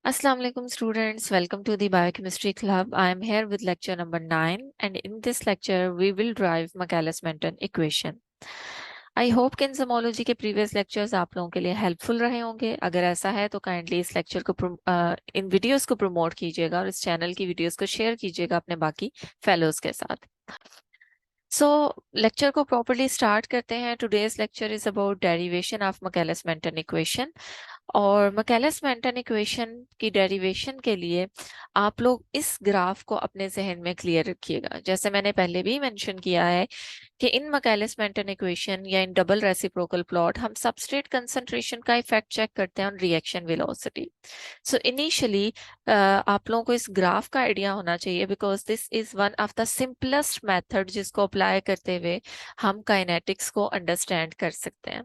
Assalamu alaikum students, welcome to the Biochemistry Club. I am here with lecture number 9 and in this lecture we will drive Michaelis-Menten equation. I hope कि enzymatology के previous lectures आप लोगों के लिए helpful रहे होंगे. अगर ऐसा है तो kindly इस lecture को इन videos को promote कीजिएगा और इस channel की videos को share कीजिएगा अपने बाकी fellows के साथ. So lecture को properly start करते हैं. Today's lecture is about derivation of Michaelis-Menten equation. और Michaelis-Menten इक्वेशन की डेरिवेशन के लिए आप लोग इस ग्राफ को अपने जहन में क्लियर रखिएगा। जैसे मैंने पहले भी मेंशन किया है कि इन Michaelis-Menten इक्वेशन या इन डबल रेसिप्रोकल प्लॉट हम सबस्ट्रेट कंसंट्रेशन का इफेक्ट चेक करते हैं on reaction velocity. So initially आप लोगों को इस ग्राफ का आइडिया होना चाहिए because this is one of the simplest method जिसको अप्लाई करते हुए हम काइनेटिक्स को अंडरस्टैंड कर सकते हैं।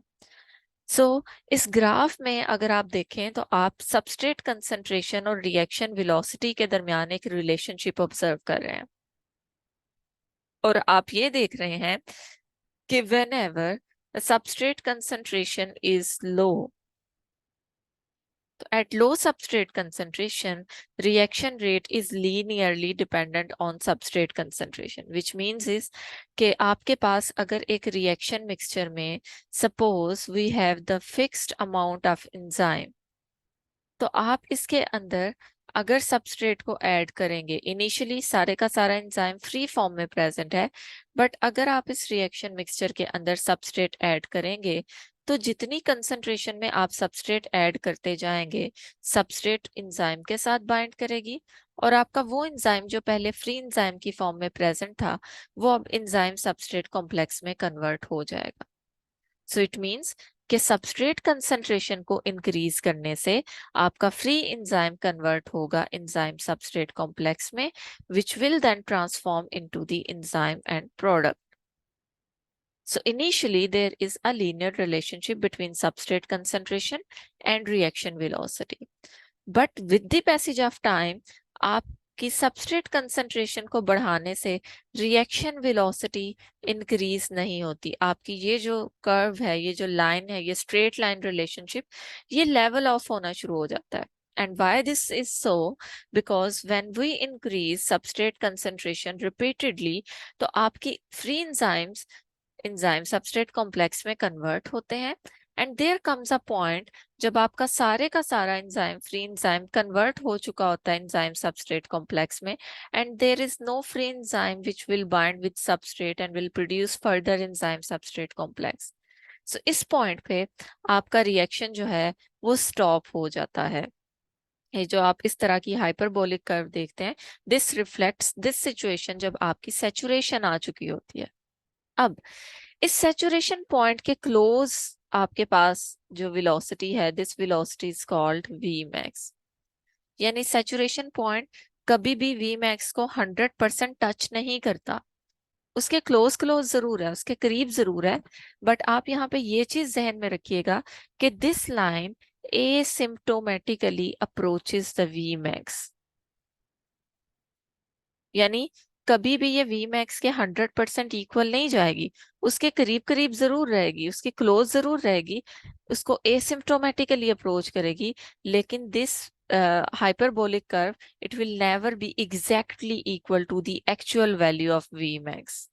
इस ग्राफ में अगर आप देखें तो आप सबस्ट्रेट कंसंट्रेशन और रिएक्शन वेलोसिटी के दरमियान एक रिलेशनशिप ऑब्जर्व कर रहे हैं और आप ये देख रहे हैं कि whenever the substrate concentration is low, at low substrate concentration, reaction rate is linearly dependent on substrate concentration, which means is कि आपके पास अगर एक reaction mixture में suppose we have the fixed amount of enzyme, तो आप इसके अंदर अगर सबस्ट्रेट को ऐड करेंगे, इनिशियली सारे का सारा एंजाइम फ्री फॉर्म में प्रेजेंट है, बट अगर आप इस रिएक्शन मिक्सचर के अंदर सबस्ट्रेट ऐड करेंगे तो जितनी कंसंट्रेशन में आप सबस्ट्रेट ऐड करते जाएंगे, सबस्ट्रेट एंजाइम के साथ बाइंड करेगी और आपका वो एंजाइम जो पहले फ्री एंजाइम की फॉर्म में प्रेजेंट था वो अब एंजाइम सबस्ट्रेट कॉम्प्लेक्स में कन्वर्ट हो जाएगा। सो इट मीन्स कि सबस्ट्रेट कंसंट्रेशन को इंक्रीज करने से आपका फ्री एंजाइम कन्वर्ट होगा एंजाइम सबस्ट्रेट कॉम्प्लेक्स में, which will then transform into the enzyme and product. So initially there is a linear relationship between substrate concentration and reaction velocity. But with the passage of time, आपकी substrate concentration को बढ़ाने से reaction velocity increase नहीं होती। आपकी ये जो curve है, ये जो लाइन है, ये स्ट्रेट लाइन रिलेशनशिप, ये लेवल ऑफ होना शुरू हो जाता है। And why this is so? Because when we increase substrate concentration repeatedly, तो आपकी free enzymes enzyme substrate complex में कन्वर्ट होते हैं and there comes a point जब आपका सारे का सारा एंजाइम फ्री एंजाइम कन्वर्ट हो चुका होता है एंजाइम सबस्ट्रेट कॉम्प्लेक्स में and there is no free enzyme which will bind with substrate and will produce further enzyme substrate complex. So इस पॉइंट पे आपका रिएक्शन जो है वो स्टॉप हो जाता है। ये जो आप इस तरह की हाइपरबोलिक कर्व देखते हैं, दिस रिफ्लेक्ट्स दिस सिचुएशन जब आपकी सैचुरेशन आ चुकी होती है। अब इस सैचुरेशन पॉइंट के क्लोज आपके पास जो वेलोसिटी है, this velocity is called V max. यानी सैचुरेशन पॉइंट कभी भी वी मैक्स को 100% टच नहीं करता, उसके क्लोज क्लोज जरूर है, उसके करीब जरूर है, बट आप यहाँ पे ये चीज जहन में रखिएगा कि this line asymptotically approaches the V max. यानी कभी भी ये वी मैक्स के 100% इक्वल नहीं जाएगी, उसके करीब करीब जरूर रहेगी, उसके क्लोज जरूर रहेगी, उसको एसिम्प्टोमेटिकली अप्रोच करेगी, लेकिन this hyperbolic curve it will never be exactly equal to the actual value of Vmax।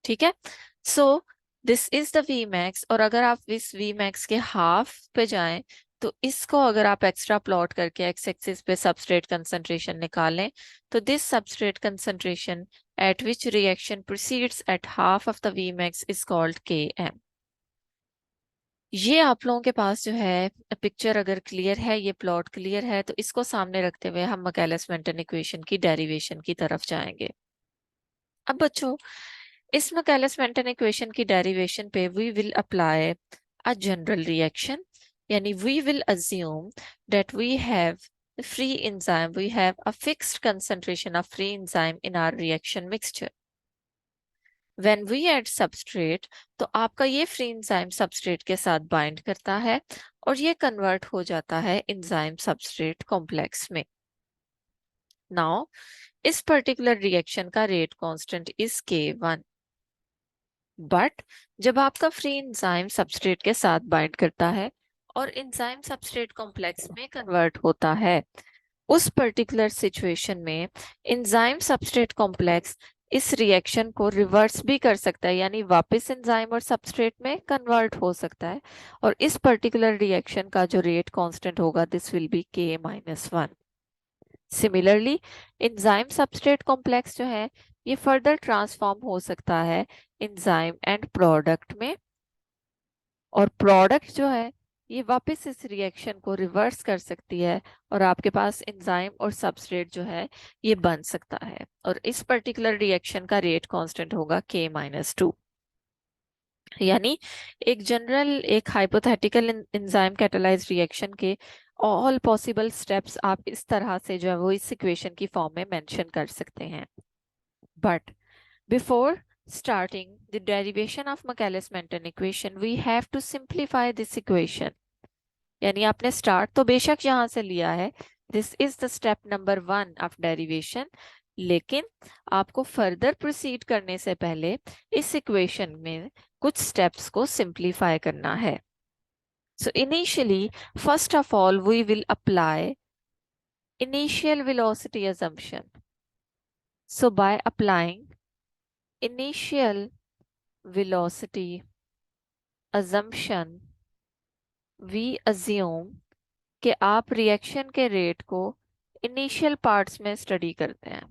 ठीक है, so this is the Vmax और अगर आप इस Vmax के हाफ पे जाएं तो इसको अगर आप एक्स्ट्रा प्लॉट करके एक्स एक्सिस पे सबस्ट्रेट कंसंट्रेशन निकालें तो this substrate concentration eight which reaction proceeds at half of the Vmax is called Km। ये आप लोगों के पास जो है पिक्चर अगर क्लियर है, ये प्लॉट क्लियर है, तो इसको सामने रखते हुए हम Michaelis-Menten इक्वेशन की डेरिवेशन की तरफ जाएंगे। अब बच्चों इस Michaelis-Menten इक्वेशन की डेरिवेशन पे we will apply a general reaction, यानी we will assume that we have the free enzyme, we have a fixed concentration of free enzyme in our reaction mixture. When we add substrate, तो आपका ये free enzyme substrate के साथ bind करता है और ये convert हो जाता है enzyme substrate complex में। Now, इस particular reaction का rate constant is K1. But जब आपका फ्री एंजाइम सबस्ट्रेट के साथ बाइंड करता है और एंजाइम सबस्ट्रेट कॉम्प्लेक्स में कन्वर्ट होता है। उस पर्टिकुलर सिचुएशन में एंजाइम सबस्ट्रेट कॉम्प्लेक्स इस रिएक्शन को रिवर्स भी कर सकता है, यानी वापस एंजाइम और सबस्ट्रेट में कन्वर्ट हो सकता है। और इस पर्टिकुलर रिएक्शन का जो रेट कांस्टेंट होगा, this will B K-1। Similarly enzyme substrate complex जो है ये फर्दर ट्रांसफॉर्म हो सकता है एंजाइम एंड प्रोडक्ट में, और प्रोडक्ट जो है ये वापस इस रिएक्शन को रिवर्स कर सकती है और आपके पास एंजाइम और सबस्ट्रेट जो है ये बन सकता है। और इस पर्टिकुलर रिएक्शन का रेट कांस्टेंट होगा K-2। यानी एक जनरल, एक हाइपोथेटिकल एंजाइम कैटालाइज रिएक्शन के ऑल पॉसिबल स्टेप्स आप इस तरह से जो है वो इस इक्वेशन की फॉर्म में मेंशन कर सकते हैं। But before starting the derivation of Michaelis-Menten equation, we have to simplify this equation. यानी आपने स्टार्ट तो बेशक यहाँ से लिया है, this is the step number 1 of derivation, लेकिन आपको फर्दर प्रोसीड करने से पहले इस इक्वेशन में कुछ स्टेप्स को सिंप्लीफाई करना है। So initially, first of all, we will apply initial velocity assumption. So by applying initial velocity assumption, we assume कि आप रिएक्शन के रेट को इनिशियल पार्ट्स में स्टडी करते हैं।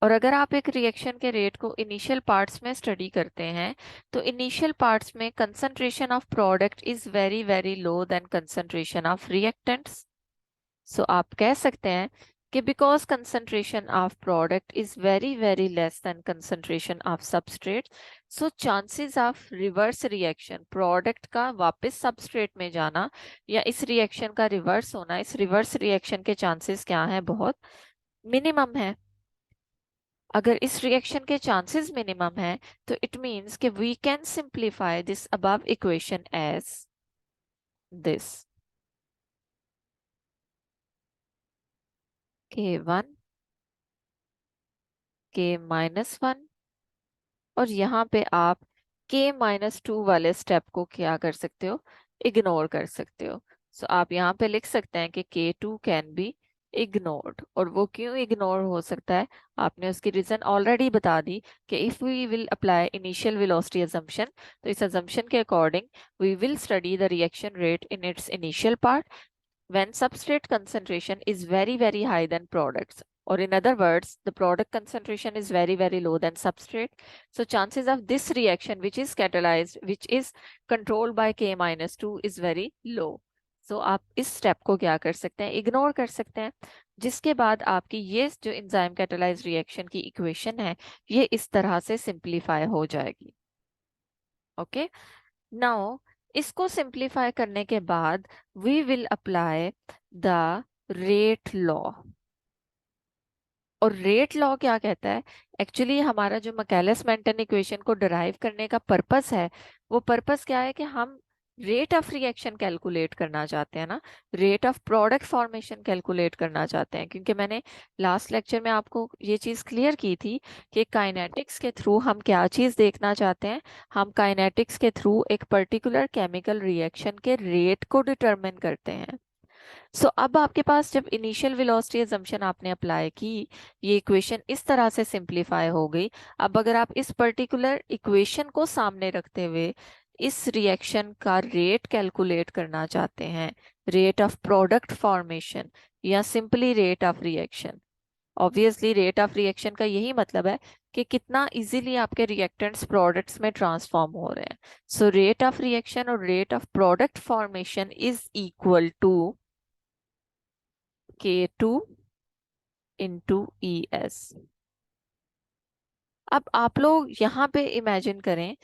और अगर आप एक रिएक्शन के रेट को इनिशियल पार्ट्स में स्टडी करते हैं तो इनिशियल पार्ट्स में concentration of product is very very low than concentration of reactants. So आप कह सकते हैं कि because concentration of product is very very less than concentration of substrate, so chances of reverse reaction, product का वापस substrate में जाना या इस रिएक्शन का रिवर्स होना, इस रिवर्स रिएक्शन के चांसेस क्या हैं, बहुत मिनिमम है। अगर इस रिएक्शन के चांसेस मिनिमम है तो इट मींस कि we can simplify this above equation as this K1 K-1, और यहाँ पे आप K-2 वाले स्टेप को क्या कर सकते हो, इग्नोर कर सकते हो। सो आप यहाँ पे लिख सकते हैं कि K2 कैन बी इग्नोर्ड। और वो क्यों इग्नोर हो सकता है, आपने उसकी रीजन ऑलरेडी बता दी कि if we will apply initial velocity assumption, तो इस assumption के according we will study the reaction rate in its initial part when substrate concentration is very very high than products, or in other words the product concentration is very very low than substrate, so chances of this reaction which is catalyzed, which is controlled by K-2 is very low. So आप इस step को क्या कर सकते हैं, ignore कर सकते हैं, जिसके बाद आपकी ये जो एंजाइम कैटालाइज रिएक्शन की इक्वेशन है ये इस तरह से सिंप्लीफाई हो जाएगी। ओके, नाउ इसको सिंप्लीफाई करने के बाद we will apply the rate law. और रेट लॉ क्या कहता है, एक्चुअली हमारा जो मैकेलिस-मेंटन इक्वेशन को डिराइव करने का पर्पस है, वो पर्पस क्या है कि हम रेट ऑफ रिएक्शन कैलकुलेट करना चाहते हैं ना, rate of product formation calculate करना चाहते हैं। क्योंकि मैंने लास्ट लेक्चर में आपको ये चीज़ क्लियर की थी कि काइनेटिक्स के थ्रू हम क्या चीज़ देखना चाहते हैं, हम काइनेटिक्स के थ्रू एक पर्टिकुलर केमिकल रिएक्शन के रेट को डिटरमिन करते हैं। सो अब आपके पास जब इनिशियल वेलोसिटी असम्पशन आपने अप्लाई की, ये इक्वेशन इस तरह से सिंप्लीफाई हो गई। अब अगर आप इस पर्टिकुलर इक्वेशन को सामने रखते हुए इस रिएक्शन का रेट कैलकुलेट करना चाहते हैं, रेट ऑफ प्रोडक्ट फॉर्मेशन या simply rate of reaction, obviously rate of reaction का यही मतलब है कि कितना इजीली आपके रिएक्टेंट्स प्रोडक्ट्स में ट्रांसफॉर्म हो रहे हैं। सो रेट ऑफ रिएक्शन और rate of product formation is equal to K2 into ES। अब आप लोग यहाँ पे इमेजिन करें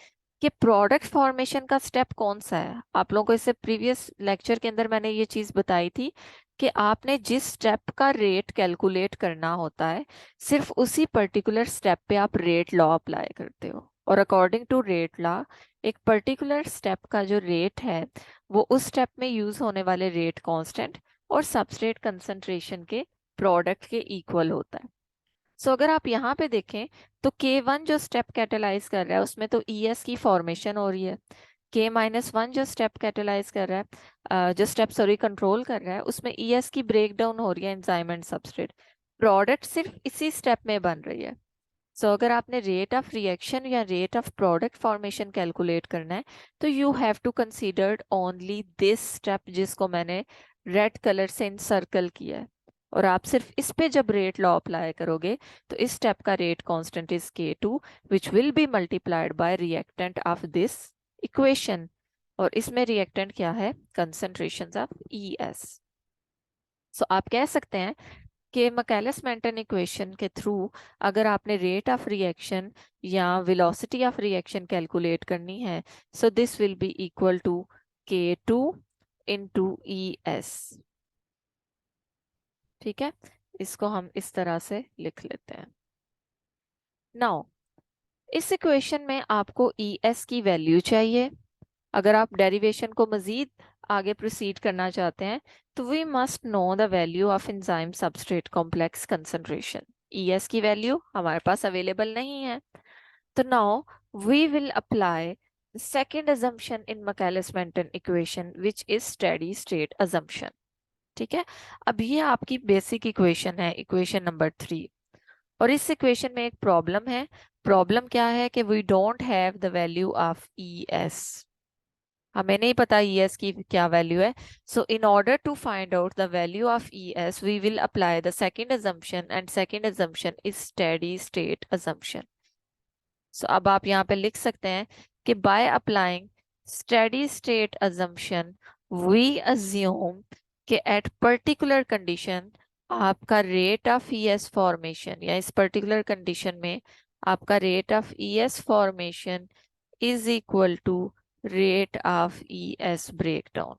कि प्रोडक्ट फॉर्मेशन का स्टेप कौन सा है। आप लोगों को इससे प्रीवियस लेक्चर के अंदर मैंने ये चीज बताई थी कि आपने जिस स्टेप का रेट कैलकुलेट करना होता है, सिर्फ उसी पर्टिकुलर स्टेप पे आप रेट लॉ अप्लाई करते हो। और अकॉर्डिंग टू रेट लॉ एक पर्टिकुलर स्टेप का जो रेट है वो उस स्टेप में यूज होने वाले रेट कांस्टेंट और सबस्ट्रेट कंसंट्रेशन के प्रोडक्ट के इक्वल होता है। सो अगर आप यहाँ पे देखें तो K1 जो स्टेप कैटेलाइज कर रहा है उसमें तो ES की फॉर्मेशन हो रही है, K-1 जो स्टेप कैटेलाइज कर रहा है, जो स्टेप कंट्रोल कर रहा है, उसमें ES की ब्रेक डाउन हो रही है एंजाइम एंड सबस्ट्रेट। प्रोडक्ट सिर्फ इसी स्टेप में बन रही है। सो अगर आपने रेट ऑफ रिएक्शन या rate of product formation calculate करना है, तो you have to consider only this step, जिसको मैंने रेड कलर से सर्कल किया है। और आप सिर्फ इस पे जब रेट लॉ अप्लाई करोगे, तो इस स्टेप का rate constant is K2, which will be multiplied by reactant of this equation. और इसमें रिएक्टेंट क्या है? Concentrations of ES। सो आप कह सकते हैं कि मैकेलिस मेंटन इक्वेशन के थ्रू अगर आपने रेट ऑफ रिएक्शन या वेलोसिटी ऑफ रिएक्शन कैलकुलेट करनी है, so this will be equal to K2 into ES। ठीक है, इसको हम इस तरह से लिख लेते हैं। नाउ इस इक्वेशन में आपको ES की वैल्यू चाहिए। अगर आप डेरिवेशन को मजीद आगे प्रोसीड करना चाहते हैं, तो we must know the value of enzyme substrate complex concentration. ES की वैल्यू हमारे पास अवेलेबल नहीं है, तो now we will apply second assumption in Michaelis-Menten equation, which is steady state assumption। ठीक है, अब ये आपकी बेसिक इक्वेशन है, इक्वेशन नंबर 3। और इस इक्वेशन में एक प्रॉब्लम है। प्रॉब्लम क्या है कि we don't have the value of ES। हमें नहीं पता ES की क्या वैल्यू है। So in order to find out the value of ES, we will apply the second assumption, and second assumption is steady state assumption। सो अब आप यहाँ पे लिख सकते हैं कि by applying steady state assumption, we assume कि एट पर्टिकुलर कंडीशन आपका रेट ऑफ ES फॉर्मेशन, या इस पर्टिकुलर कंडीशन में आपका rate of ES formation is equal to rate of ES breakdown.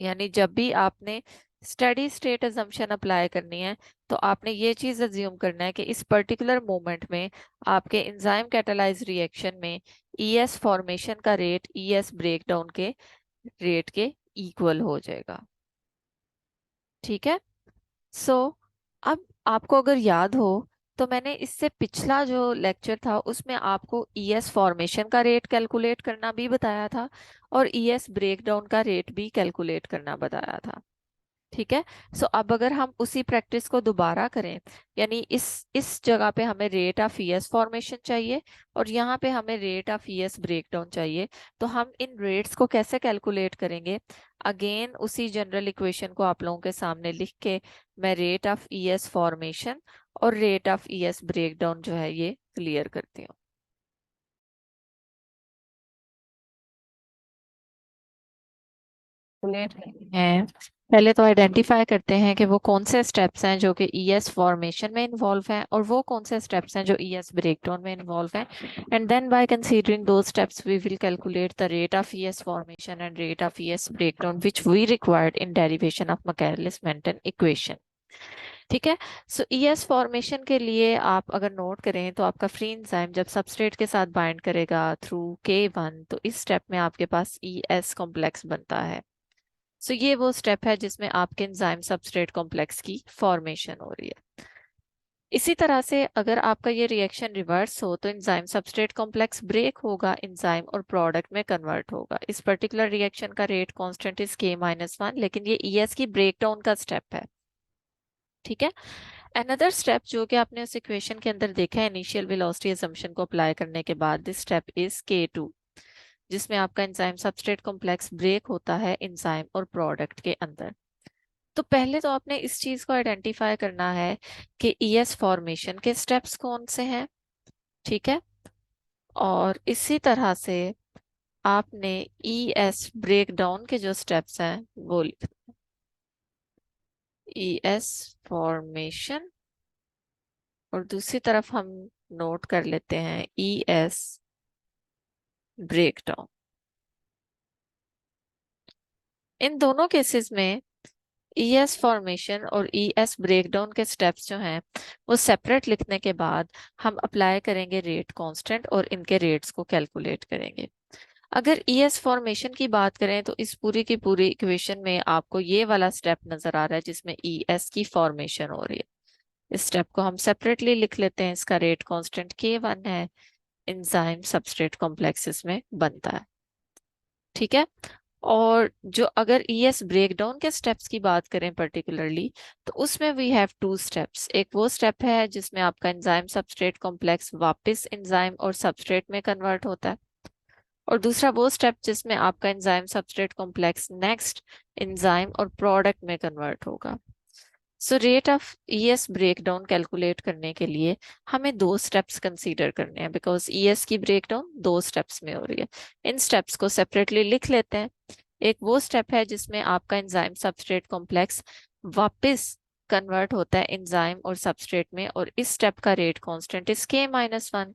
यानी जब भी आपने स्टेडी स्टेट assumption अप्लाई करनी है, तो आपने ये चीज अज्यूम करना है कि इस पर्टिकुलर मोमेंट में आपके एंजाइम कैटालाइज रिएक्शन में ES फॉर्मेशन का रेट ES ब्रेकडाउन के रेट के इक्वल हो जाएगा। ठीक है, सो अब आपको अगर याद हो, तो मैंने इससे पिछला जो लेक्चर था उसमें आपको ES फॉर्मेशन का रेट कैलकुलेट करना भी बताया था, और ES ब्रेकडाउन का रेट भी कैलकुलेट करना बताया था। ठीक है, सो अब अगर हम उसी प्रैक्टिस को दोबारा करें, यानी इस जगह पे हमें रेट ऑफ ES फॉर्मेशन चाहिए और यहाँ पे हमें रेट ऑफ ES ब्रेकडाउन चाहिए, तो हम इन रेट्स को कैसे कैलकुलेट करेंगे? अगेन उसी जनरल इक्वेशन को आप लोगों के सामने लिख के मैं रेट ऑफ ES फॉर्मेशन और रेट ऑफ ES ब्रेकडाउन जो है ये क्लियर करती हूँ। कैलकुलेट करते हैं, पहले तो आइडेंटिफाई करते हैं कि वो कौन से स्टेप्स हैं जो कि ES फॉर्मेशन में इन्वॉल्व हैं, और वो कौन से स्टेप्स हैं जो ES ब्रेकडाउन में इन्वॉल्व हैं। एंड देन बाय कंसीडरिंग दो steps we will calculate the rate of ES formation and rate of ES breakdown which we required in derivation of Michaelis-Menten equation. ठीक है, सो ES फॉर्मेशन के लिए आप अगर note करें, तो आपका फ्री एंजाइम जब सबस्ट्रेट के साथ बाइंड करेगा थ्रू K1, तो इस स्टेप में आपके पास ES कॉम्प्लेक्स बनता है। सो ये वो स्टेप है जिसमें आपके एंजाइम सबस्ट्रेट कॉम्प्लेक्स की फॉर्मेशन हो रही है। इसी तरह से अगर आपका ये रिएक्शन रिवर्स हो, तो एंजाइम सबस्ट्रेट कॉम्प्लेक्स ब्रेक होगा, एंजाइम और प्रोडक्ट में कन्वर्ट होगा। इस पर्टिकुलर रिएक्शन का रेट कांस्टेंट इज K-1, लेकिन ये ES की ब्रेकडाउन का स्टेप है। ठीक है, अनदर स्टेप जो कि आपने उस इक्वेशन के अंदर देखा है इनिशियल वेलोसिटी असम्पशन को अप्लाई करने के बाद, दिस स्टेप इज K2, जिसमें आपका एंजाइम सबस्ट्रेट कॉम्प्लेक्स ब्रेक होता है एंजाइम और प्रोडक्ट के अंदर। तो पहले तो आपने इस चीज को आइडेंटिफाई करना है कि ES फॉर्मेशन के स्टेप्स कौन से हैं। ठीक है, और इसी तरह से आपने ES ब्रेकडाउन के जो स्टेप्स हैं वो ES फॉर्मेशन, और दूसरी तरफ हम नोट कर लेते हैं ES ब्रेकडाउन। इन दोनों केसेस में ES फॉर्मेशन और ES ब्रेकडाउन के स्टेप्स जो हैं वो सेपरेट लिखने के बाद हम अप्लाई करेंगे रेट कांस्टेंट और इनके रेट्स को कैलकुलेट करेंगे। अगर ES फॉर्मेशन की बात करें, तो इस पूरी की पूरी इक्वेशन में आपको ये वाला स्टेप नजर आ रहा है जिसमें ES की फॉर्मेशन हो रही है। इस स्टेप को हम सेपरेटली लिख लेते हैं, इसका रेट कांस्टेंट K1 है, एंजाइम सबस्ट्रेट कॉम्प्लेक्स इसमें बनता है। ठीक है। और जो अगर ईएस ब्रेकडाउन के स्टेप्स की बात करें पर्टिकुलरली, तो उसमें वी हैव टू स्टेप्स। एक वो स्टेप है जिसमें आपका एंजाइम सबस्ट्रेट कॉम्प्लेक्स वापस एंजाइम और सबस्ट्रेट में कन्वर्ट होता है, और दूसरा वो स्टेप जिसमें आपका enzyme substrate complex next enzyme और प्रोडक्ट में कन्वर्ट होगा। So rate of ES breakdown calculate करने के लिए हमें दो स्टेप्स कंसीडर करने हैं, बिकॉज ईएस की ब्रेकडाउन दो स्टेप्स में हो रही है। इन स्टेप्स को सेपरेटली लिख लेते हैं। एक वो स्टेप है जिसमें आपका एंजाइम सबस्ट्रेट कॉम्प्लेक्स वापस कन्वर्ट होता है एंजाइम और सबस्ट्रेट में, और इस स्टेप का रेट कांस्टेंट इज K-1।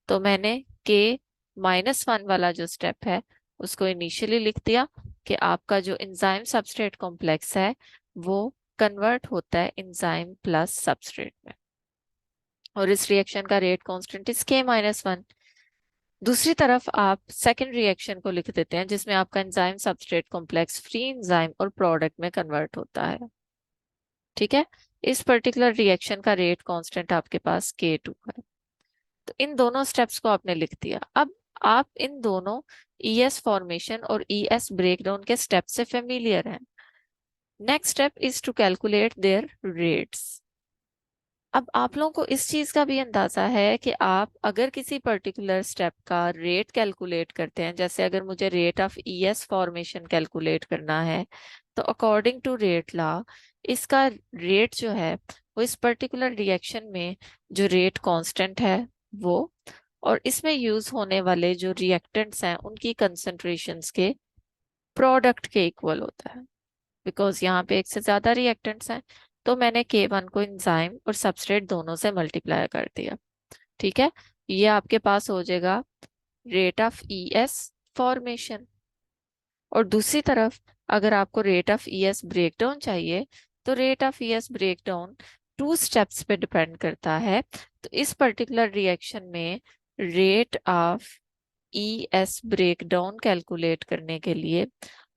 तो मैंने K-1 वाला जो स्टेप है उसको इनिशियली लिख दिया कि आपका जो एंजाइम सबस्ट्रेट कॉम्प्लेक्स है वो कन्वर्ट होता है एंजाइम प्लस सबस्ट्रेट में, और इस रिएक्शन का रेट कांस्टेंट इज K-1। दूसरी तरफ आप सेकेंड रिएक्शन को लिख देते हैं जिसमें आपका enzyme substrate complex free enzyme और प्रोडक्ट में कन्वर्ट होता है। ठीक है। इस पर्टिकुलर रिएक्शन का रेट कांस्टेंट आपके पास K2 है। तो इन दोनों स्टेप्स को आपने लिख दिया। अब आप इन दोनों ईएस फॉर्मेशन और ईएस ब्रेकडाउन के स्टेप से फेमिलियर हैं। Next step is to calculate their rates. अब आप लोगों को इस चीज का भी अंदाजा है कि आप अगर किसी पर्टिकुलर स्टेप का रेट कैलकुलेट करते हैं, जैसे अगर मुझे rate of ES formation calculate करना है, तो अकॉर्डिंग टू रेट लॉ इसका रेट जो है वो इस पर्टिकुलर रिएक्शन में जो रेट कांस्टेंट है वो, और इसमें यूज होने वाले जो रिएक्टेंट्स हैं उनकी कंसंट्रेशंस के प्रोडक्ट के इक्वल होता है, बिकॉज यहाँ पे एक से ज्यादा रिएक्टेंट्स हैं। तो मैंने K1 को एंजाइम और सबस्ट्रेट दोनों से मल्टीप्लाई कर दिया। ठीक है। ये आपके पास हो जाएगा रेट ऑफ ईएस फॉर्मेशन। और दूसरी तरफ अगर आपको रेट ऑफ ईएस ब्रेकडाउन चाहिए, तो rate of ES breakdown two steps पे डिपेंड करता है। तो इस पर्टिकुलर रिएक्शन में rate of ES breakdown calculate करने के लिए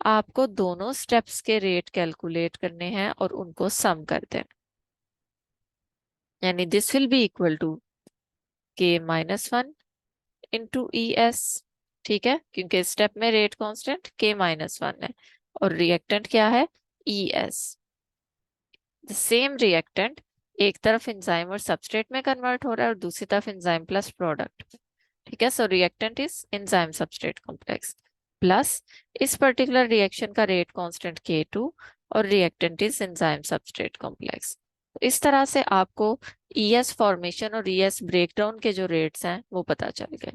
आपको दोनों स्टेप्स के रेट कैलकुलेट करने हैं और उनको सम कर दें, यानी this will be equal to K-1 into ES। ठीक है, क्योंकि स्टेप में रेट कांस्टेंट K-1 है और रिएक्टेंट क्या है, ES। द सेम रिएक्टेंट एक तरफ एंजाइम और सबस्ट्रेट में कन्वर्ट हो रहा है और दूसरी तरफ एंजाइम प्लस प्रोडक्ट। ठीक है। So reactant is enzyme substrate complex plus इस पर्टिकुलर रिएक्शन का रेट कांस्टेंट K2 और reactant is enzyme substrate complex. इस तरह से आपको ES फॉर्मेशन और ES ब्रेकडाउन के जो रेट्स हैं वो पता चल गए।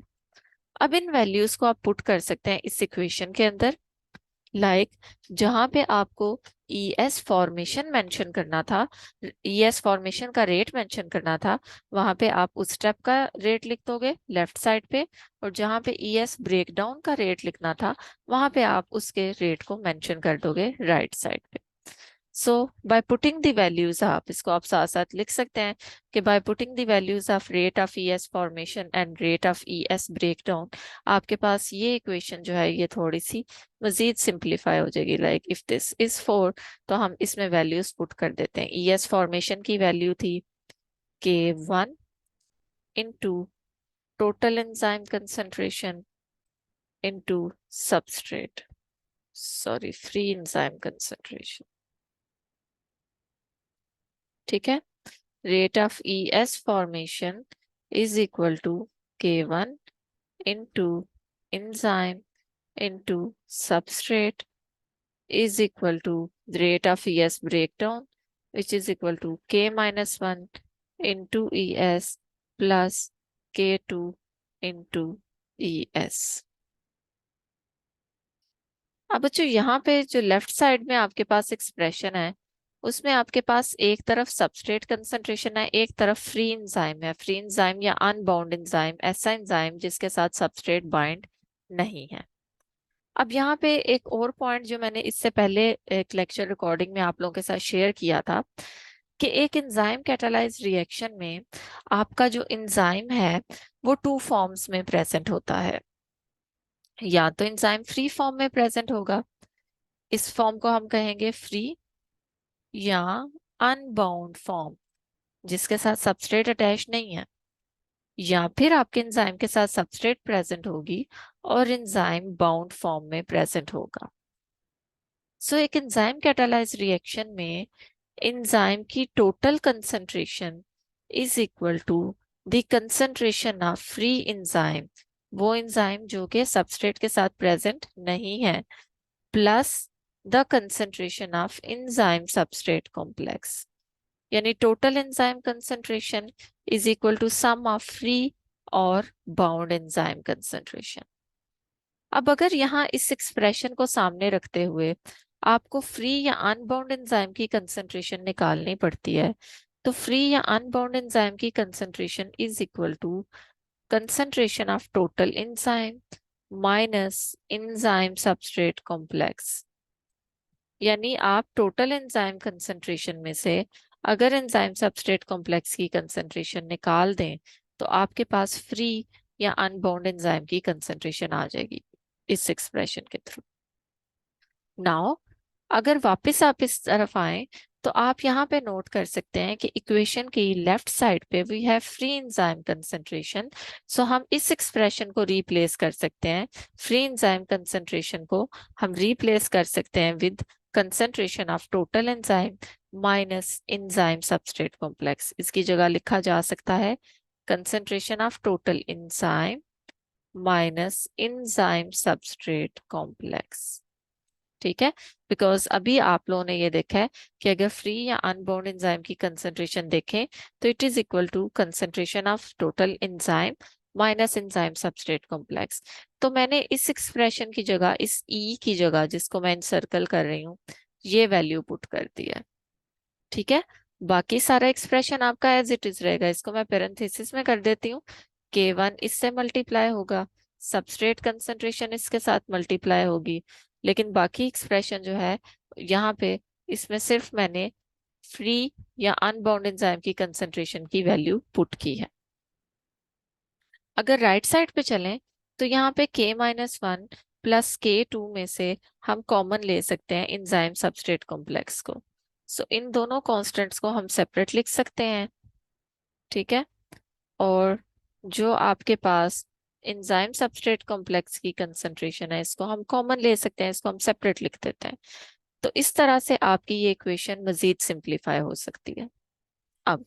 अब इन वैल्यूज को आप पुट कर सकते हैं इस इक्वेशन के अंदर। जहां पे आपको ES फॉर्मेशन मेंशन करना था, ES फॉर्मेशन का रेट मेंशन करना था, वहां पे आप उस स्टेप का रेट लिख दोगे लेफ्ट साइड पे, और जहां पे ES ब्रेकडाउन का रेट लिखना था वहां पे आप उसके रेट को मेंशन कर दोगे राइट साइड पे। So by putting the values, आप इसको आप साथ साथ लिख सकते हैं कि by putting the values of rate of ES formation and rate of ES breakdown, आपके पास ये इक्वेशन जो है ये थोड़ी सी मजीद सिंप्लीफाई हो जाएगी। लाइक इफ दिस इज 4, तो हम इसमें वैल्यूज पुट कर देते हैं। ES फॉर्मेशन की वैल्यू थी K1 into total enzyme concentration into substrate, sorry free enzyme concentration. ठीक है। rate of ES formation is equal to K1 into enzyme into substrate is equal to the rate of ES breakdown, which is equal to K-1 into ES plus K2 into ES। अब बच्चों यहाँ पे जो left side में आपके पास expression है उसमें आपके पास एक तरफ सबस्ट्रेट कंसंट्रेशन है, एक तरफ फ्री एंजाइम है। फ्री एंजाइम या अनबाउंड एंजाइम, ऐसा एंजाइम जिसके साथ सबस्ट्रेट बाइंड नहीं है। अब यहाँ पे एक और पॉइंट जो मैंने इससे पहले एक लेक्चर रिकॉर्डिंग में आप लोगों के साथ शेयर किया था कि एक एंजाइम कैटालाइज्ड रिएक्शन में आपका जो एंजाइम है वो टू फॉर्म्स में प्रेजेंट होता है। या तो एंजाइम फ्री फॉर्म में प्रेजेंट होगा, इस फॉर्म को हम कहेंगे फ्री, या अनबाउंड फॉर्म जिसके साथ सबस्ट्रेट अटैच नहीं है, या फिर आपके एंजाइम के साथ सबस्ट्रेट प्रेजेंट होगी और एंजाइम बाउंड फॉर्म में प्रेजेंट होगा। सो एक एंजाइम कैटालाइज रिएक्शन में एंजाइम की total concentration is equal to the concentration of free enzyme, वो एंजाइम जो कि सबस्ट्रेट के साथ प्रेजेंट नहीं है, plus the concentration of enzyme substrate complex. यानी total enzyme concentration is equal to sum of free और बाउंड एंजाइम कंसंट्रेशन। अब अगर यहाँ इस एक्सप्रेशन को सामने रखते हुए आपको फ्री या अनबाउंड एंजाइम की कंसंट्रेशन निकालनी पड़ती है, तो फ्री या अनबाउंड एंजाइम की concentration is equal to concentration of total enzyme minus enzyme substrate complex. यानी आप टोटल एंजाइम कंसंट्रेशन में से अगर एंजाइम सबस्ट्रेट कॉम्प्लेक्स की कंसंट्रेशन निकाल दें तो आपके पास फ्री या अनबाउंड एंजाइम की कंसंट्रेशन आ जाएगी इस एक्सप्रेशन के थ्रू। नाउ अगर वापस आप इस तरफ आए तो आप यहाँ पे नोट कर सकते हैं कि इक्वेशन की लेफ्ट साइड पे we have free enzyme concentration. So हम इस एक्सप्रेशन को रिप्लेस कर सकते हैं, फ्री एंजाइम कंसंट्रेशन को हम रिप्लेस कर सकते हैं with concentration of total enzyme minus enzyme substrate complex. इसकी जगह लिखा जा सकता है concentration of total enzyme minus enzyme substrate complex. ठीक है, बिकॉज अभी आप लोगों ने ये देखा है कि अगर फ्री या अनबाउंड एंजाइम की कंसंट्रेशन देखें तो it is equal to concentration of total enzyme minus enzyme substrate complex. तो मैंने इस एक्सप्रेशन की जगह इस ई की जगह जिसको मैं सर्कल कर रही हूँ ये वैल्यू पुट कर दी है। ठीक है, बाकी सारा एक्सप्रेशन आपका एज इट इज रहेगा। इसको मैं पेरेंथेसिस में कर देती हूँ। K1 इससे मल्टीप्लाई होगा, सबस्ट्रेट कंसंट्रेशन इसके साथ मल्टीप्लाई होगी, लेकिन बाकी एक्सप्रेशन जो है यहाँ पे इसमें सिर्फ मैंने फ्री या अनबाउंड एंजाइम की कंसंट्रेशन की वैल्यू पुट की है। अगर राइट साइड पे चलें तो यहाँ पे K-1 प्लस K2 में से हम कॉमन ले सकते हैं एंजाइम सबस्ट्रेट कॉम्प्लेक्स को। सो इन दोनों कॉन्स्टेंट्स को हम सेपरेट लिख सकते हैं। ठीक है, और जो आपके पास एंजाइम सबस्ट्रेट कॉम्प्लेक्स की कंसंट्रेशन है इसको हम कॉमन ले सकते हैं, इसको हम सेपरेट लिख देते हैं। तो इस तरह से आपकी ये इक्वेशन मजीद सिंप्लीफाई हो सकती है। अब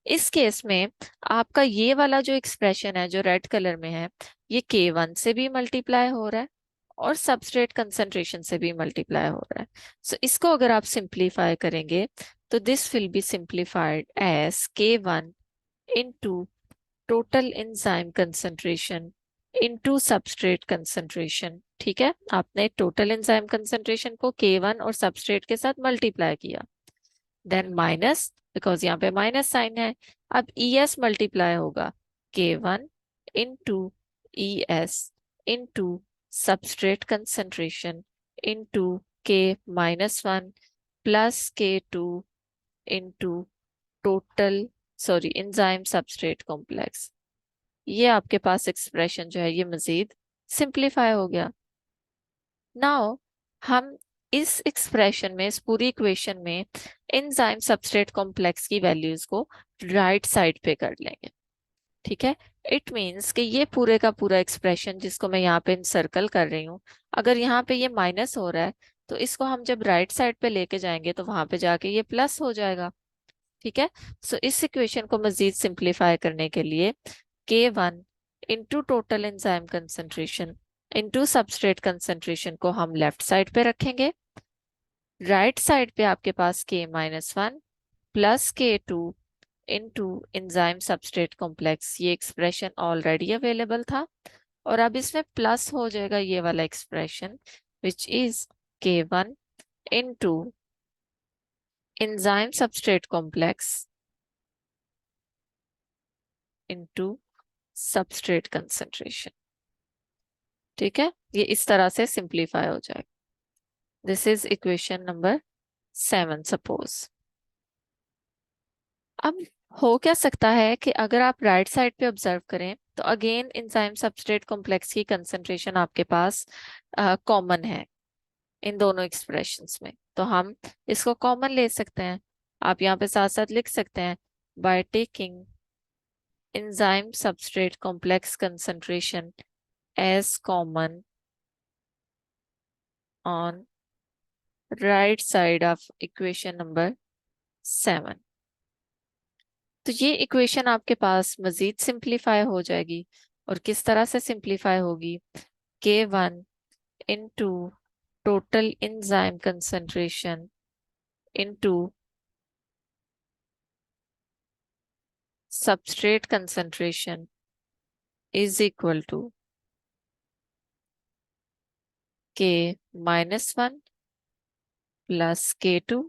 इस केस में आपका ये वाला जो एक्सप्रेशन है जो रेड कलर में है ये K1 से भी मल्टीप्लाई हो रहा है और सबस्ट्रेट कंसंट्रेशन से भी मल्टीप्लाई हो रहा है। सो इसको अगर आप सिंप्लीफाई करेंगे तो this will be simplified as K1 into total enzyme concentration into substrate concentration. ठीक है, आपने टोटल एंजाइम कंसंट्रेशन को K1 और सबस्ट्रेट के साथ मल्टीप्लाई किया, देन माइनस, बिकॉज यहाँ पे माइनस साइन है, अब ES मल्टीप्लाई होगा K1 into ES into substrate concentration into K-1 plus K2 into total enzyme substrate complex. ये आपके पास एक्सप्रेशन जो है ये मजीद सिंप्लीफाई हो गया। नाउ हम इस एक्सप्रेशन में इस पूरी इक्वेशन में एंजाइम सबस्ट्रेट कॉम्प्लेक्स की वैल्यूज को राइट साइड पे कर लेंगे। ठीक है, इट मींस कि ये पूरे का पूरा एक्सप्रेशन जिसको मैं यहाँ पे सर्कल कर रही हूँ, अगर यहाँ पे ये माइनस हो रहा है तो इसको हम जब राइट साइड पे लेके जाएंगे तो वहां पे जाके ये प्लस हो जाएगा। ठीक है, सो इस इक्वेशन को मजीद सिंप्लीफाई करने के लिए K1 into total enzyme concentration into substrate concentration को हम लेफ्ट साइड पे रखेंगे। राइट साइड पे आपके पास K-1 plus K2 into enzyme substrate complex, ये एक्सप्रेशन ऑलरेडी अवेलेबल था और अब इसमें प्लस हो जाएगा ये वाला expression which is K1 into enzyme substrate complex into substrate concentration. ठीक है, ये इस तरह से सिंप्लीफाई हो जाएगा। This is equation number 7 suppose. अब हो क्या सकता है कि अगर आप राइट साइड पे ऑब्जर्व करें तो अगेन एंजाइम सबस्ट्रेट कॉम्प्लेक्स की कंसंट्रेशन आपके पास कॉमन है इन दोनों एक्सप्रेशंस में, तो हम इसको कॉमन ले सकते हैं। आप यहाँ पे साथ साथ लिख सकते हैं by taking enzyme substrate complex concentration as common on right side of equation number 7। तो ये इक्वेशन आपके पास मजीद सिंप्लीफाई हो जाएगी, और किस तरह से सिंप्लीफाई होगी, K1 into total enzyme concentration into substrate concentration is equal to K minus 1 plus K2।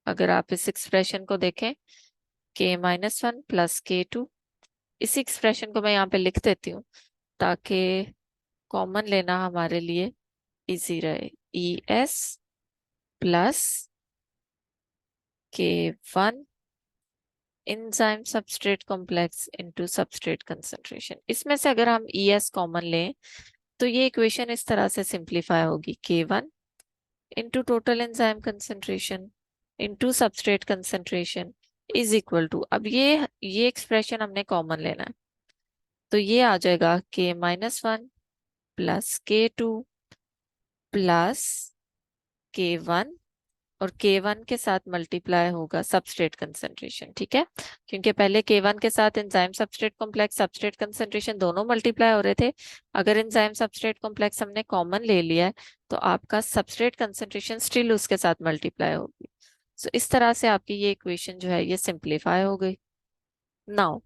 अगर आप इस एक्सप्रेशन को देखें, K minus 1 प्लस K2, इसी एक्सप्रेशन को मैं यहाँ पे लिख देती हूँ ताकि कॉमन लेना हमारे लिए इजी रहे। ES plus K1 enzyme substrate complex into substrate concentration. इसमें से अगर हम ES कॉमन लें तो ये इक्वेशन इस तरह से सिंप्लीफाई होगी, K1 into total enzyme concentration into substrate concentration is equal to, अब ये एक्सप्रेशन हमने कॉमन लेना है, तो ये आ जाएगा K minus 1 plus K2 plus K1, और K1 के साथ मल्टीप्लाई होगा सबस्ट्रेट कंसंट्रेशन। ठीक है, क्योंकि पहले K1 के साथ enzyme substrate complex substrate concentration दोनों मल्टीप्लाई हो रहे थे। अगर एंजाइम सबस्ट्रेट कॉम्प्लेक्स हमने कॉमन ले लिया है तो आपका सबस्ट्रेट कंसंट्रेशन स्टिल उसके साथ मल्टीप्लाई होगी। सो इस तरह से आपकी ये इक्वेशन जो है ये सिंप्लीफाई हो गई। नाउ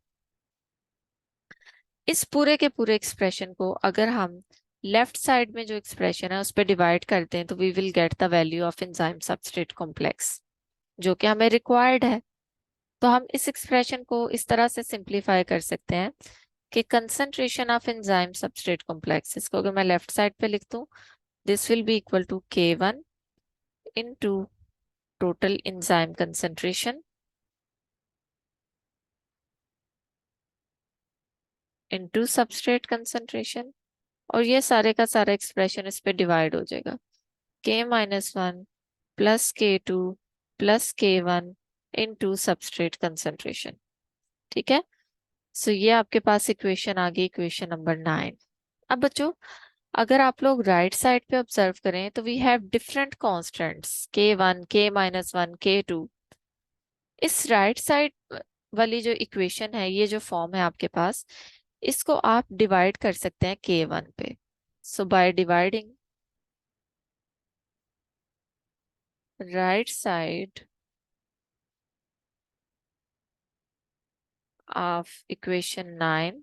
इस पूरे के पूरे एक्सप्रेशन को अगर हम लेफ्ट साइड में जो एक्सप्रेशन है उस पर डिवाइड करते हैं तो we will get the value of enzyme substrate complex, जो कि हमें रिक्वायर्ड है। तो हम इस एक्सप्रेशन को इस तरह से सिंप्लीफाई कर सकते हैं कि concentration of enzyme substrate complex, इसको अगर मैं लेफ्ट साइड पे लिख दूं, this will be equal to K1 into total enzyme concentration into substrate concentration, और ये सारे का सारा एक्सप्रेशन इस पे डिवाइड हो जाएगा, K minus 1 plus K2 plus K1 into substrate concentration. ठीक है, सो ये आपके पास इक्वेशन आ गई, इक्वेशन नंबर 9। अब बच्चों अगर आप लोग राइट साइड पे ऑब्जर्व करें तो we have different constants K1 K minus 1 K2। इस राइट साइड वाली जो इक्वेशन है, ये जो फॉर्म है आपके पास, इसको आप डिवाइड कर सकते हैं K1 पे। So by dividing right side of equation 9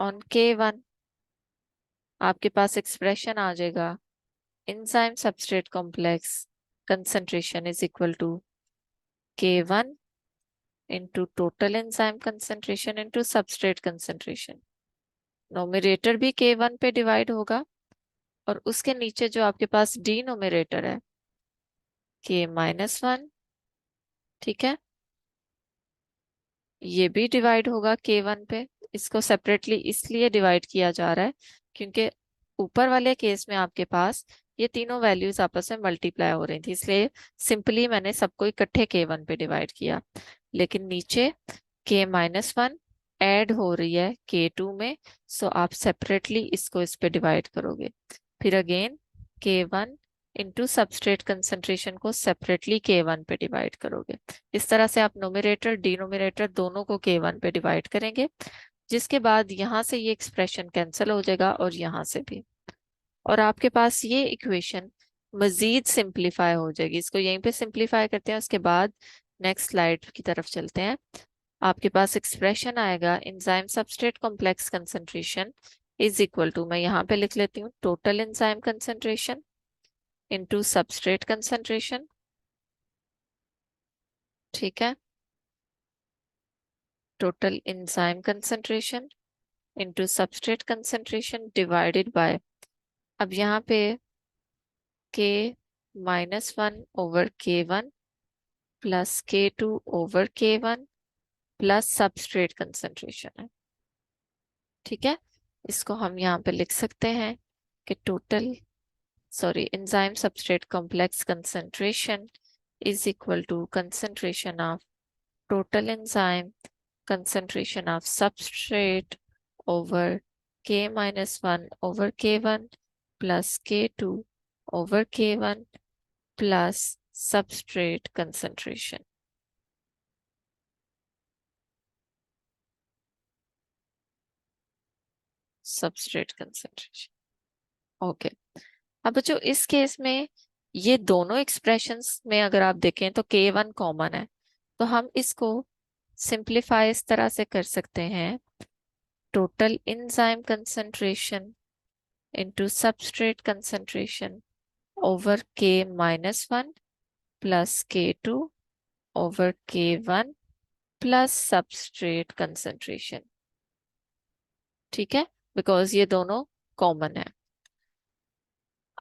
on K1, आपके पास एक्सप्रेशन आ जाएगा, enzyme substrate complex concentration is equal to K1 into total enzyme concentration into substrate concentration. Nominator भी K1 पे डिवाइड होगा, और उसके नीचे जो आपके पास डिनोमिनेटर है K माइनस 1, ठीक है, ये भी डिवाइड होगा K1 पे। इसको सेपरेटली इसलिए डिवाइड किया जा रहा है क्योंकि ऊपर वाले केस में आपके पास ये तीनों वैल्यूज आपस में मल्टीप्लाई हो रही थी, इसलिए सिंपली मैंने सबको इकट्ठे K1 पे डिवाइड किया। लेकिन नीचे K माइनस 1 ऐड हो रही है K2 में, सो आप सेपरेटली इसको इस पे डिवाइड करोगे। फिर again K1 into substrate concentration को सेपरेटली K1 पे डिवाइड करोगे। इस तरह से आप नोमिनेटर डिनोमिनेटर दोनों को K1 पे डिवाइड करेंगे, जिसके बाद यहाँ से ये एक्सप्रेशन कैंसिल हो जाएगा और यहाँ से भी, और आपके पास ये इक्वेशन मजीद सिंप्लीफाई हो जाएगी। इसको यहीं पे सिंप्लीफाई करते हैं, उसके बाद नेक्स्ट स्लाइड की तरफ चलते हैं। आपके पास एक्सप्रेशन आएगा, enzyme substrate complex concentration is equal to, मैं यहाँ पे लिख लेती हूँ, total enzyme concentration into substrate concentration. ठीक है, total enzyme concentration into substrate concentration divided by, अब यहाँ पे K minus 1 over K1 plus K2 over K1 plus substrate concentration है। ठीक है, इसको हम यहाँ पे लिख सकते हैं कि total enzyme substrate complex concentration is equal to concentration of total enzyme concentration of substrate over K minus 1 over K1 plus K2 over K1 plus substrate concentration. Substrate concentration. Okay अब बच्चों इस केस में ये दोनों expressions में अगर आप देखें तो K1 कॉमन है, तो हम इसको सिंप्लीफाई इस तरह से कर सकते हैं, total enzyme concentration into substrate concentration over K minus 1 plus K2 over K1 plus substrate concentration. ठीक है, बिकॉज ये दोनों कॉमन है।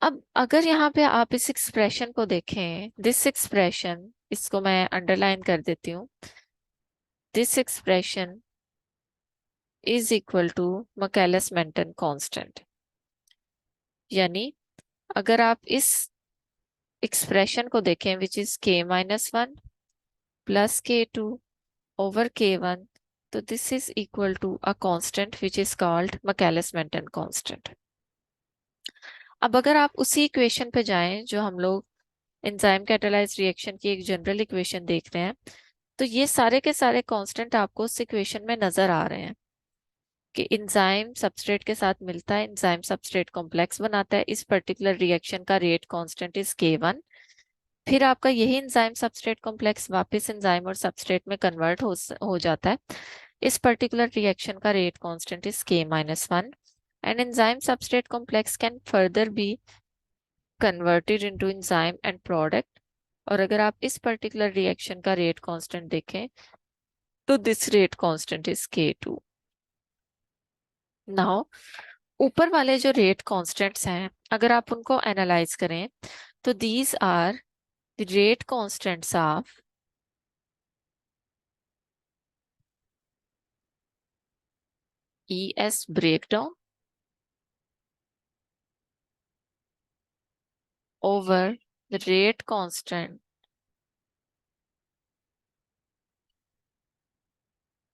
अब अगर यहाँ पे आप इस एक्सप्रेशन को देखें, दिस एक्सप्रेशन, इसको मैं अंडरलाइन कर देती हूँ, this expression is equal to Michaelis Menten constant. यानी अगर आप इस एक्सप्रेशन को देखें which is K minus 1 plus K2 over K1, तो this is equal to a constant which is called Michaelis-Menten constant. अब अगर आप उसी इक्वेशन पे जाएं जो हम लोग एंजाइम कैटालाइज्ड रिएक्शन की एक जनरल इक्वेशन देख रहे हैं, तो ये सारे के सारे कांस्टेंट आपको उस इक्वेशन में नजर आ रहे हैं कि एंजाइम सबस्ट्रेट के साथ मिलता है, एंजाइम सबस्ट्रेट कॉम्प्लेक्स बनाता है, इस पर्टिकुलर रिएक्शन का रेट कांस्टेंट इज K1, फिर आपका यही एंजाइम सबस्ट्रेट कॉम्प्लेक्स वापस एंजाइम और सबस्ट्रेट में कन्वर्ट हो जाता है, इस पर्टिकुलर रिएक्शन का rate constant is K minus 1 and enzyme substrate complex can further be converted into enzyme and product। और अगर आप इस पर्टिकुलर रिएक्शन का रेट कांस्टेंट देखें तो this rate constant is K2। Now ऊपर वाले जो रेट कांस्टेंट्स हैं अगर आप उनको एनालाइज करें तो these are the rate constants of ES breakdown over the rate constant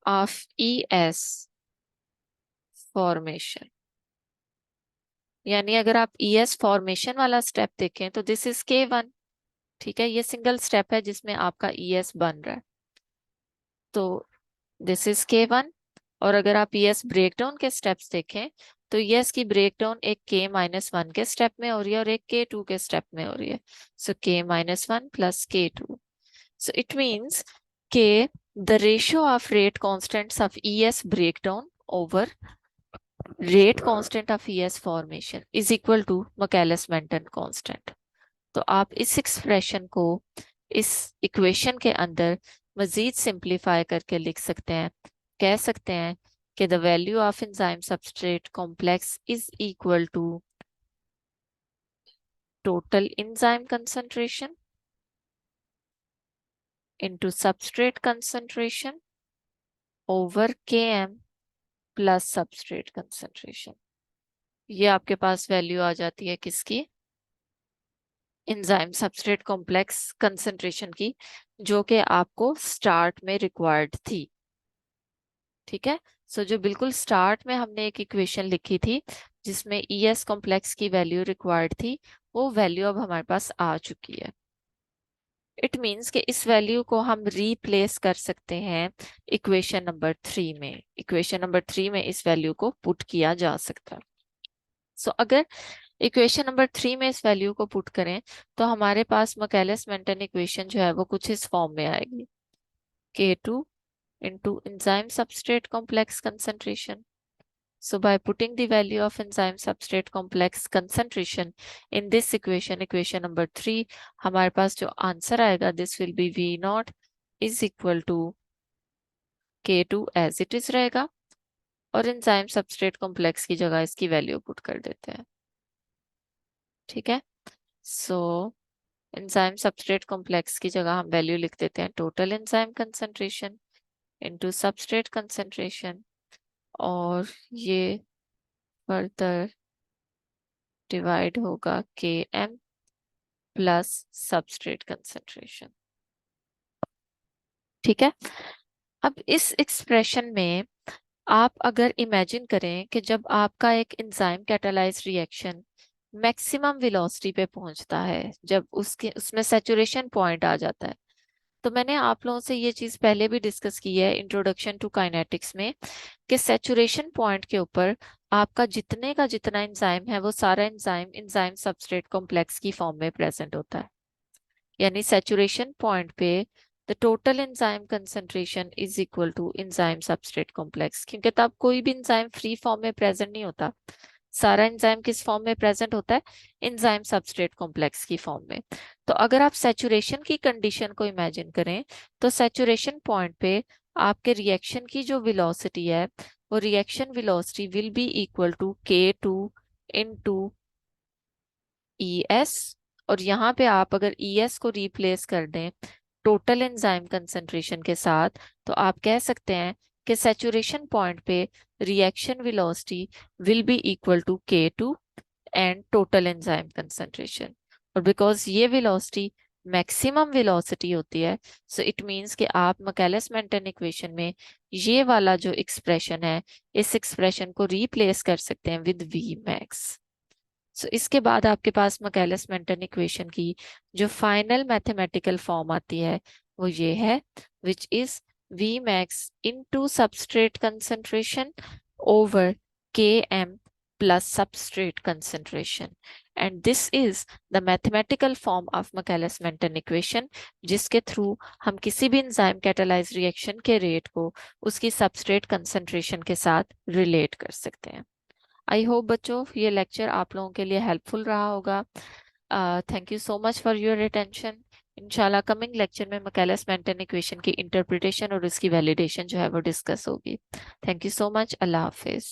of ES formation. यानी अगर आप ES फॉर्मेशन वाला स्टेप देखें तो दिस इज K1, ठीक है, ये सिंगल स्टेप है जिसमें आपका ES बन रहा है, तो दिस इज K1। और अगर आप ES ब्रेकडाउन के स्टेप्स देखें तो ES की ब्रेकडाउन एक K minus 1 के स्टेप में हो रही है और एक K2 के स्टेप में हो रही है, सो K minus 1 plus K2, so it means K, the ratio of rate constants of ES breakdown over rate constant of ES formation is equal to Michaelis-Menten constant। तो आप इस एक्सप्रेशन को इस इक्वेशन के अंदर मजीद सिंप्लीफाई करके लिख सकते हैं, कह सकते हैं कि the value of enzyme substrate complex is equal to total enzyme concentration into substrate concentration over Km plus substrate concentration. ये आपके पास वैल्यू आ जाती है किसकी, एंजाइम सबस्ट्रेट कॉम्प्लेक्स कंसंट्रेशन की, जो कि आपको स्टार्ट में रिक्वायर्ड थी। ठीक है, सो जो बिल्कुल स्टार्ट में हमने एक इक्वेशन लिखी थी जिसमें ES कॉम्प्लेक्स की वैल्यू रिक्वायर्ड थी, वो वैल्यू अब हमारे पास आ चुकी है। इट मीन्स कि इस वैल्यू को हम रिप्लेस कर सकते हैं इक्वेशन नंबर 3 में, इक्वेशन नंबर 3 में इस वैल्यू को पुट किया जा सकता है। सो अगर इक्वेशन नंबर 3 में इस वैल्यू को पुट करें तो हमारे पास मैकेलिस-मेंटन इक्वेशन जो है वो कुछ इस फॉर्म में आएगी, K2 into enzyme substrate complex concentration। So by putting the value of enzyme substrate complex concentration in this equation, equation number 3, हमारे पास जो आंसर आएगा this will be V0 is equal to K2 as it is रहेगा, और enzyme substrate complex की जगह इसकी value put कर देते हैं। ठीक है, सो एंजाइम सबस्ट्रेट कॉम्प्लेक्स की जगह हम वैल्यू लिख देते हैं total enzyme concentration into substrate concentration, और ये फर्दर डिवाइड होगा Km प्लस सबस्ट्रेट कंसंट्रेशन। ठीक है, अब इस एक्सप्रेशन में आप अगर इमेजिन करें कि जब आपका एक enzyme catalyse reaction maximum velocity पे पहुंचता है, जब उसके उसमें सैचुरेशन पॉइंट आ जाता है, तो मैंने आप लोगों से ये चीज पहले भी डिस्कस की है इंट्रोडक्शन टू काइनेटिक्स में, कि सैचुरेशन पॉइंट के ऊपर आपका जितने का जितना एंजाइम है वो सारा एंजाइम एंजाइम सबस्ट्रेट कॉम्प्लेक्स की फॉर्म में प्रेजेंट होता है। यानी सैचुरेशन पॉइंट पे the total enzyme concentration is equal to enzyme substrate complex, क्योंकि तब कोई भी एंजाइम फ्री फॉर्म में प्रेजेंट नहीं होता, सारा एंजाइम किस फॉर्म में प्रेजेंट होता है, एंजाइम सबस्ट्रेट कॉम्प्लेक्स की फॉर्म में। तो अगर आप सैचुरेशन की कंडीशन को इमेजिन करें, तो सैचुरेशन पॉइंट पे आपके रिएक्शन की जो वेलोसिटी है, वो reaction velocity will be equal to K2 into ES। और यहाँ पे आप अगर ES को रिप्लेस कर दें टोटल एंजाइम कंसंट्रेशन के साथ, तो आप कह सकते हैं कि सैचुरेशन पॉइंट पे reaction velocity will be equal to K2 and total enzyme concentration. और बिकॉज ये वेलोसिटी मैक्सिमम वेलोसिटी होती है, सो इट मींस कि आप मैकेलिस मेंटन इक्वेशन में ये वाला जो एक्सप्रेशन है, इस एक्सप्रेशन को रिप्लेस कर सकते हैं विद V मैक्स। सो इसके बाद आपके पास मैकेलिस मेंटन इक्वेशन की जो फाइनल मैथमेटिकल फॉर्म आती है वो ये है, which is V max into substrate concentration over Km plus substrate concentration, and this is the mathematical form of Michaelis-Menten equation, जिसके थ्रू हम किसी भी एंजाइम कैटालाइज रिएक्शन के रेट को उसकी सबस्ट्रेट कंसंट्रेशन के साथ रिलेट कर सकते हैं। आई होप बच्चों ये लेक्चर आप लोगों के लिए हेल्पफुल रहा होगा। Thank you so much for your attention. इंशाल्लाह कमिंग लेक्चर में मैकेलिस मेंटन इक्वेशन की इंटरप्रिटेशन और उसकी वैलिडेशन जो है वो डिस्कस होगी। Thank you so much. Allah Hafiz.